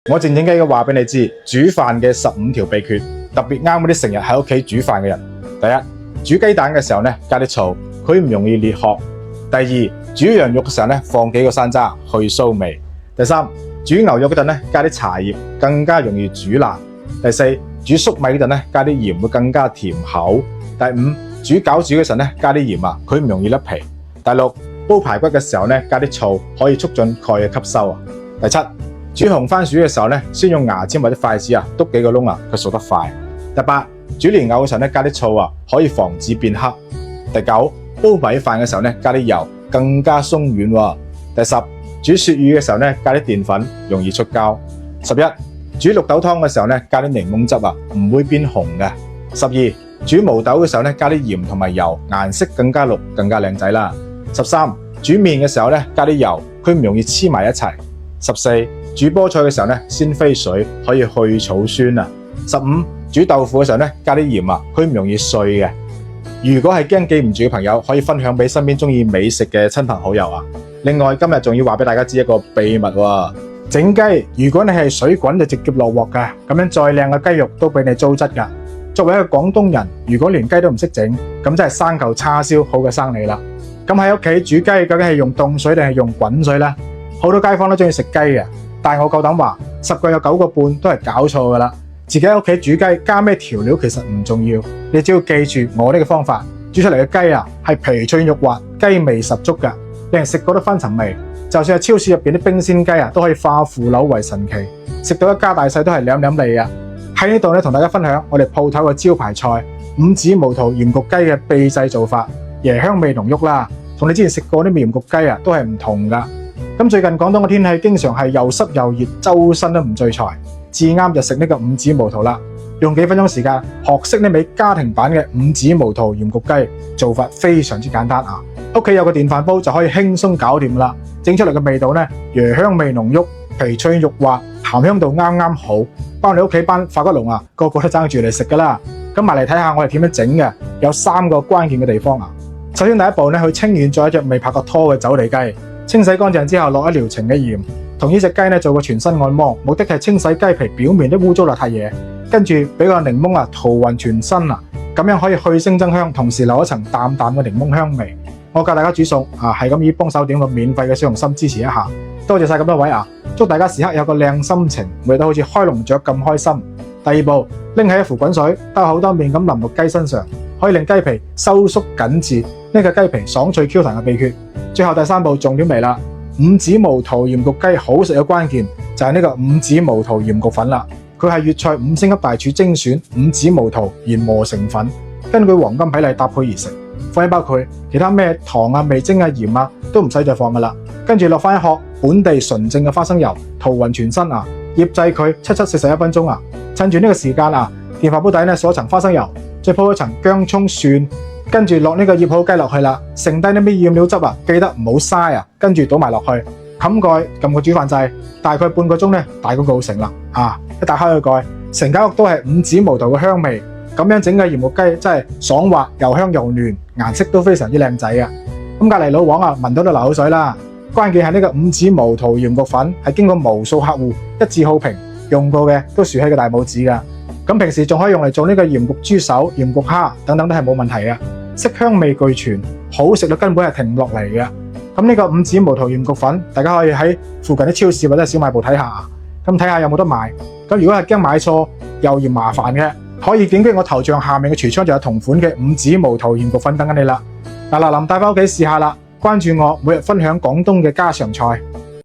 我靜靜雞嘅話俾你知，煮飯嘅15條秘訣，特別啱嗰啲成日喺屋企煮飯嘅人。第一，煮雞蛋嘅時候呢，加啲醋，佢唔容易裂殼。第二，煮羊肉嘅時候呢，放幾個山楂去酥味。第三，煮牛肉嗰陣呢，加啲茶葉，更加容易煮爛。第四，煮粟米嗰陣呢，加啲鹽會更加甜口。第五，煮餃子嗰陣呢，加啲鹽啊，佢唔容易甩皮。第六，煲排骨嘅時候呢，加啲醋可以促進鈣嘅吸收啊。第七，煮紅番薯嘅時候呢，先用牙籤或者筷子啊，篤幾個窿啊，佢熟得快。第八，煮蓮藕嘅時候呢，加啲醋啊，可以防止變黑。第九，煲米飯嘅時候呢，加啲油，更加鬆軟喎。第十，煮鱈魚嘅時候呢，加啲澱粉，容易出膠。11，煮綠豆湯嘅時候呢，加啲檸檬汁啊，唔會變紅嘅。12，煮毛豆嘅時候呢，加啲鹽同埋油，顏色更加綠，更加靚仔啦。13，煮麵嘅時候呢，加啲油，佢唔容易黐埋一齊。14，煮菠菜嘅時候呢，先飛水，可以去草酸啊。15，煮豆腐嘅時候呢，加啲鹽啊，佢唔容易碎嘅。如果係驚記唔住嘅朋友，可以分享俾身邊中意美食嘅親朋好友啊。另外今日仲要話俾大家知一個秘密喎，整雞如果你係水滾就直接落鑊㗎，咁樣再靚嘅雞肉都俾你糟質㗎。作為一個廣東人，如果連雞都唔識整，咁真係生嚿叉燒好過生你啦。咁喺屋企煮雞究竟係用凍水定係用滾水呢？好多街坊都中意食雞嘅，但係我夠膽話10個有9個半都係搞錯㗎啦。自己喺屋企煮雞加咩調料其實唔重要，你只要記住我呢個方法，煮出嚟嘅雞啊係皮脆肉滑，雞味十足㗎，令人食過都翻尋味。就算係超市入邊啲冰鮮雞啊，都可以化腐朽為神奇，食到一家大細都係舐舐脷啊！喺呢度咧同大家分享我哋鋪頭嘅招牌菜五指毛肚鹽焗雞嘅秘製做法，椰香味濃郁啦，同你之前食過啲鹽焗雞啊都係唔同㗎。咁最近廣東嘅天氣經常係又濕又熱，周身都唔聚財，至啱就食呢個五指毛肚啦。用幾分鐘時間學識呢味家庭版嘅五指毛肚鹽焗雞，做法非常之簡單啊！屋企有個電飯煲就可以輕鬆搞掂啦。整出嚟嘅味道呢，椰香味濃郁，皮脆肉滑，鹹香度啱啱好，包你屋企班發骨龍啊，個個都爭住嚟食㗎啦。咁埋嚟睇下我哋點樣整嘅，有3個關鍵嘅地方啊。首先第一步呢，去清遠咗一隻未拍過拖嘅走地雞。清洗乾淨之後，落一療程嘅鹽，同呢隻雞呢做個全身按摩，目的係清洗雞皮表面啲污糟邋遢嘢。跟住俾個檸檬啊塗勻全身啊，咁樣可以去腥增香，同時留一層淡淡嘅檸檬香味。我教大家煮餸啊，係咁以幫手點個免費嘅小紅心支持一下，多謝晒咁多位啊！祝大家時刻有個靚心情，每日都好似開籠雀咁開心。第二步，拎起一壺滾水，兜好多面咁淋落雞身上，可以令雞皮收縮緊緻，呢個雞皮爽脆 Q 彈嘅秘訣。最後第3步重點嚟啦，五指毛肚鹽焗雞好食嘅關鍵就係呢個五指毛肚鹽焗粉啦。佢係粵菜5星級大廚精選五指毛肚研磨成粉，根據黃金比例搭配而成。放喺包括其他咩糖啊、味精啊、鹽啊都唔使再放噶啦。跟住落翻一殼本地純正嘅花生油，塗勻全身啊，醃製佢741分鐘啊。趁住呢個時間啊，電飯煲底呢掃一層花生油，再鋪一層薑葱蒜，跟住落呢個醃好雞落去啦。剩低呢啲醃料汁啊，記得唔好嘥啊。跟住倒埋落去，冚蓋撳個煮飯掣，大概半個鐘呢，大功告成啦。一打開個蓋，成間屋都係五指毛肚嘅香味。咁樣整嘅鹽焗雞真係爽滑又香又嫩，顏色都非常之靚仔啊！咁隔離老王啊，聞到都流口水啦。關鍵係呢個五指毛肚鹽焗粉係經過無數客戶一致好評，用過嘅都豎起個大拇指㗎。咁平時仲可以用嚟做呢個鹽焗豬手、鹽焗蝦等等都係冇問題嘅，色香味俱全，好食到根本係停唔落嚟嘅。咁呢個五指毛肚鹽焗粉，大家可以喺附近啲超市或者小賣部睇下，咁睇下有冇得賣。咁如果係驚買錯又嫌麻煩嘅，可以點擊我頭像下面嘅櫥窗就有同款嘅五指毛肚鹽焗粉等緊你啦。嗱，林帶翻屋企試下啦，關注我，每日分享廣東嘅家常菜。